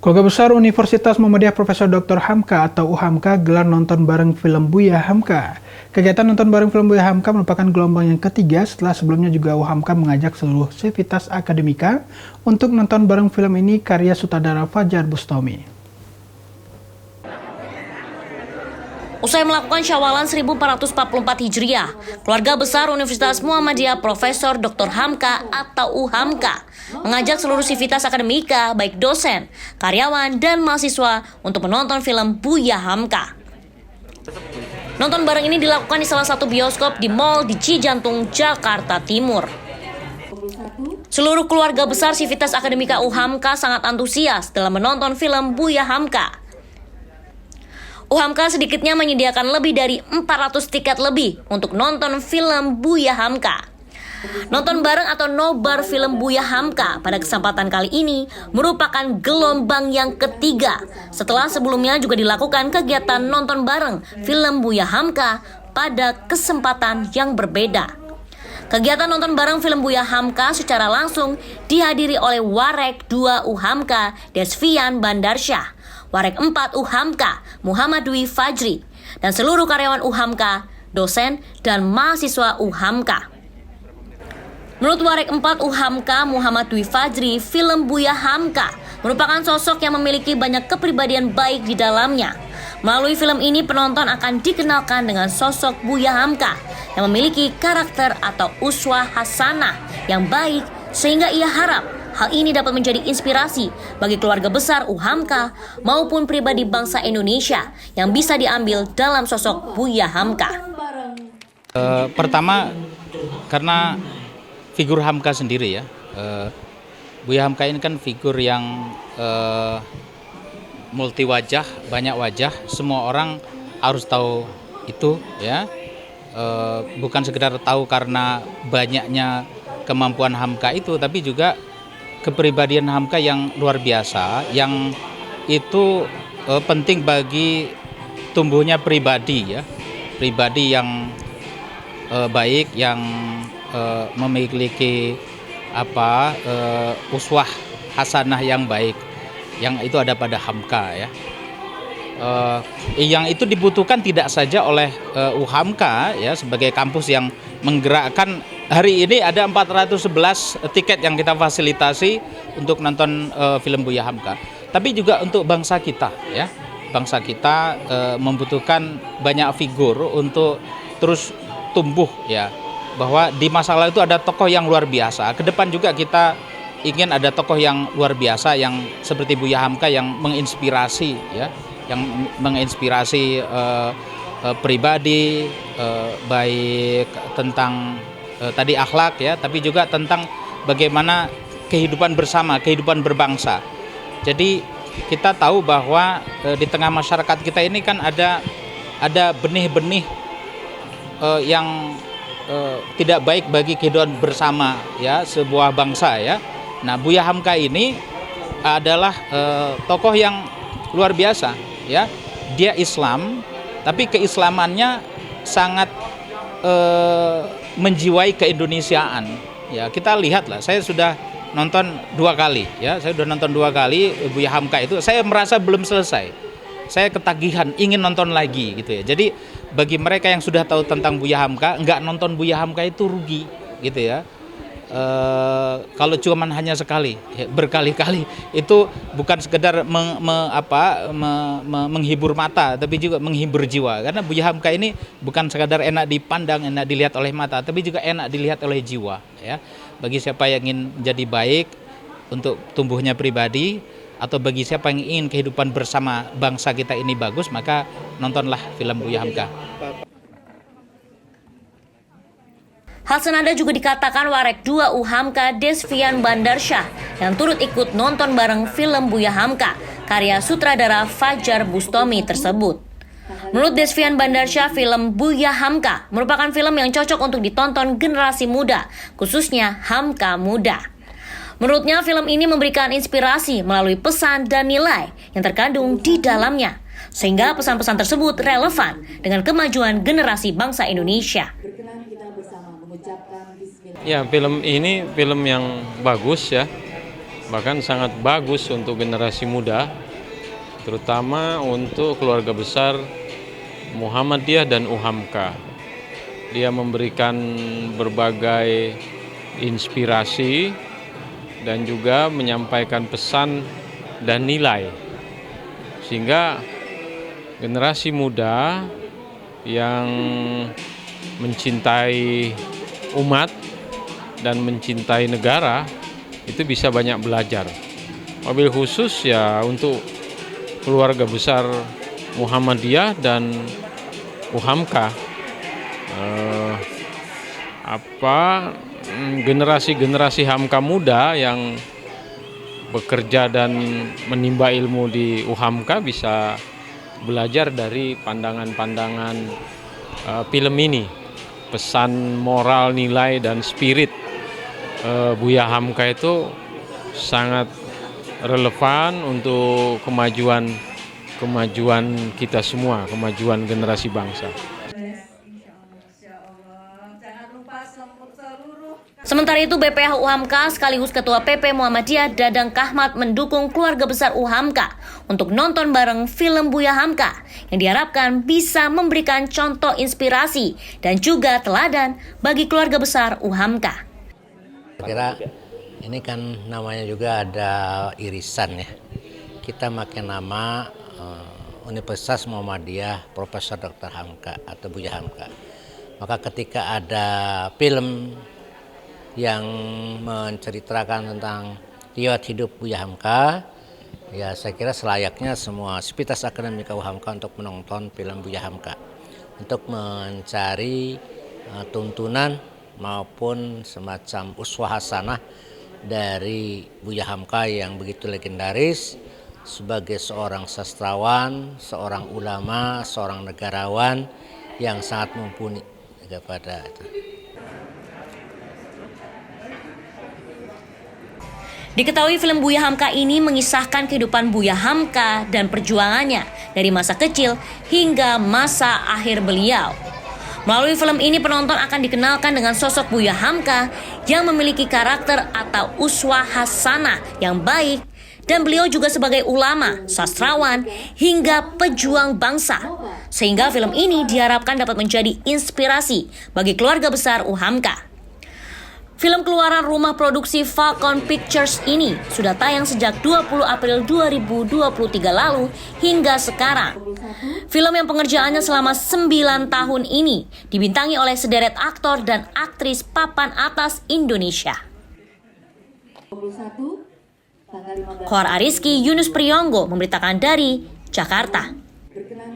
Keluarga besar Universitas Muhammadiyah Profesor Dr. Hamka atau UHAMKA gelar nonton bareng film Buya Hamka. Kegiatan nonton bareng film Buya Hamka merupakan gelombang yang ketiga setelah sebelumnya juga UHAMKA mengajak seluruh sivitas akademika untuk nonton bareng film ini karya sutradara Fajar Bustami. Usai melakukan Syawalan 1444 Hijriah, keluarga besar Universitas Muhammadiyah Profesor Dr. Hamka atau UHAMKA mengajak seluruh sivitas akademika, baik dosen, karyawan, dan mahasiswa untuk menonton film Buya Hamka. Nonton bareng ini dilakukan di salah satu bioskop di Mall di Cijantung, Jakarta Timur. Seluruh keluarga besar sivitas akademika UHAMKA sangat antusias dalam menonton film Buya Hamka. UHAMKA sedikitnya menyediakan lebih dari 400 tiket lebih untuk nonton film Buya Hamka. Nonton bareng atau nobar film Buya Hamka pada kesempatan kali ini merupakan gelombang yang ketiga setelah sebelumnya juga dilakukan kegiatan nonton bareng film Buya Hamka pada kesempatan yang berbeda. Kegiatan nonton bareng film Buya Hamka secara langsung dihadiri oleh Warek 2 UHAMKA Desvian Bandarsyah, Warek 4 UHAMKA Muhammad Dwi Fajri, dan seluruh karyawan UHAMKA, dosen, dan mahasiswa UHAMKA. Menurut Warek 4 UHAMKA Muhammad Dwi Fajri, film Buya Hamka merupakan sosok yang memiliki banyak kepribadian baik di dalamnya. Melalui film ini penonton akan dikenalkan dengan sosok Buya Hamka yang memiliki karakter atau uswah hasanah yang baik, sehingga ia harap hal ini dapat menjadi inspirasi bagi keluarga besar UHAMKA maupun pribadi bangsa Indonesia yang bisa diambil dalam sosok Buya Hamka. Pertama, karena figur Hamka sendiri ya, Buya Hamka ini kan figur yang multi wajah, banyak wajah, semua orang harus tahu itu ya. Bukan sekedar tahu karena banyaknya kemampuan Hamka itu, tapi juga kepribadian Hamka yang luar biasa, yang itu penting bagi tumbuhnya pribadi ya, pribadi yang baik, yang memiliki uswah hasanah yang baik, yang itu ada pada Hamka ya. Yang itu dibutuhkan tidak saja oleh UHAMKA ya sebagai kampus yang menggerakkan. Hari ini ada 411 tiket yang kita fasilitasi untuk nonton film Buya Hamka. Tapi juga untuk bangsa kita ya. Bangsa kita membutuhkan banyak figur untuk terus tumbuh ya. Bahwa di masa lalu itu ada tokoh yang luar biasa. Kedepan juga kita ingin ada tokoh yang luar biasa yang seperti Buya Hamka yang menginspirasi ya, yang menginspirasi pribadi, baik tentang tadi akhlak ya, tapi juga tentang bagaimana kehidupan bersama, kehidupan berbangsa. Jadi kita tahu bahwa di tengah masyarakat kita ini kan ada benih-benih yang tidak baik bagi kehidupan bersama ya sebuah bangsa ya. Nah, Buya Hamka ini adalah tokoh yang luar biasa ya. Dia Islam, tapi keislamannya sangat menjiwai keindonesiaan. Ya, kita lihatlah, saya sudah nonton 2 kali ya. Saya sudah nonton 2 kali Buya Hamka itu. Saya merasa belum selesai. Saya ketagihan, ingin nonton lagi gitu ya. Jadi bagi mereka yang sudah tahu tentang Buya Hamka, nggak nonton Buya Hamka itu rugi gitu ya. Kalau cuma hanya sekali, ya, berkali-kali itu bukan sekedar menghibur mata, tapi juga menghibur jiwa. Karena Buya Hamka ini bukan sekadar enak dipandang, enak dilihat oleh mata, tapi juga enak dilihat oleh jiwa. Ya, bagi siapa yang ingin menjadi baik untuk tumbuhnya pribadi, atau bagi siapa yang ingin kehidupan bersama bangsa kita ini bagus, maka nontonlah film Buya Hamka. Hal senada juga dikatakan Warek 2 UHAMKA Desvian Bandarsyah yang turut ikut nonton bareng film Buya Hamka karya sutradara Fajar Bustami tersebut. Menurut Desvian Bandarsyah, film Buya Hamka merupakan film yang cocok untuk ditonton generasi muda, khususnya Hamka muda. Menurutnya film ini memberikan inspirasi melalui pesan dan nilai yang terkandung di dalamnya, sehingga pesan-pesan tersebut relevan dengan kemajuan generasi bangsa Indonesia. Ya, film ini film yang bagus ya, bahkan sangat bagus untuk generasi muda, terutama untuk keluarga besar Muhammadiyah dan UHAMKA. Dia memberikan berbagai inspirasi dan juga menyampaikan pesan dan nilai, sehingga generasi muda yang mencintai umat dan mencintai negara itu bisa banyak belajar. Wabil khusus ya untuk keluarga besar Muhammadiyah dan UHAMKA, generasi-generasi HAMKA muda yang bekerja dan menimba ilmu di UHAMKA bisa belajar dari pandangan-pandangan film ini. Pesan moral, nilai, dan spirit Buya Hamka itu sangat relevan untuk kemajuan kita semua, kemajuan generasi bangsa. Sementara itu, BPH UHAMKA sekaligus Ketua PP Muhammadiyah Dadang Kahmat mendukung keluarga besar UHAMKA untuk nonton bareng film Buya Hamka yang diharapkan bisa memberikan contoh inspirasi dan juga teladan bagi keluarga besar UHAMKA. Saya kira ini kan namanya juga ada irisan ya. Kita pakai nama Universitas Muhammadiyah Profesor Dr. Hamka atau Buya Hamka. Maka ketika ada film yang menceritakan tentang riwayat hidup Buya Hamka, ya saya kira selayaknya semua sivitas akademika UHAMKA untuk menonton film Buya Hamka, untuk mencari tuntunan maupun semacam uswah hasanah dari Buya Hamka yang begitu legendaris sebagai seorang sastrawan, seorang ulama, seorang negarawan yang sangat mumpuni kepada itu. Diketahui film Buya Hamka ini mengisahkan kehidupan Buya Hamka dan perjuangannya dari masa kecil hingga masa akhir beliau. Melalui film ini penonton akan dikenalkan dengan sosok Buya Hamka yang memiliki karakter atau uswah hasanah yang baik, dan beliau juga sebagai ulama, sastrawan, hingga pejuang bangsa. Sehingga film ini diharapkan dapat menjadi inspirasi bagi keluarga besar UHAMKA. Film keluaran rumah produksi Falcon Pictures ini sudah tayang sejak 20 April 2023 lalu hingga sekarang. Film yang pengerjaannya selama 9 tahun ini dibintangi oleh sederet aktor dan aktris papan atas Indonesia. Khor Ariski, Yunus Priyonggo memberitakan dari Jakarta.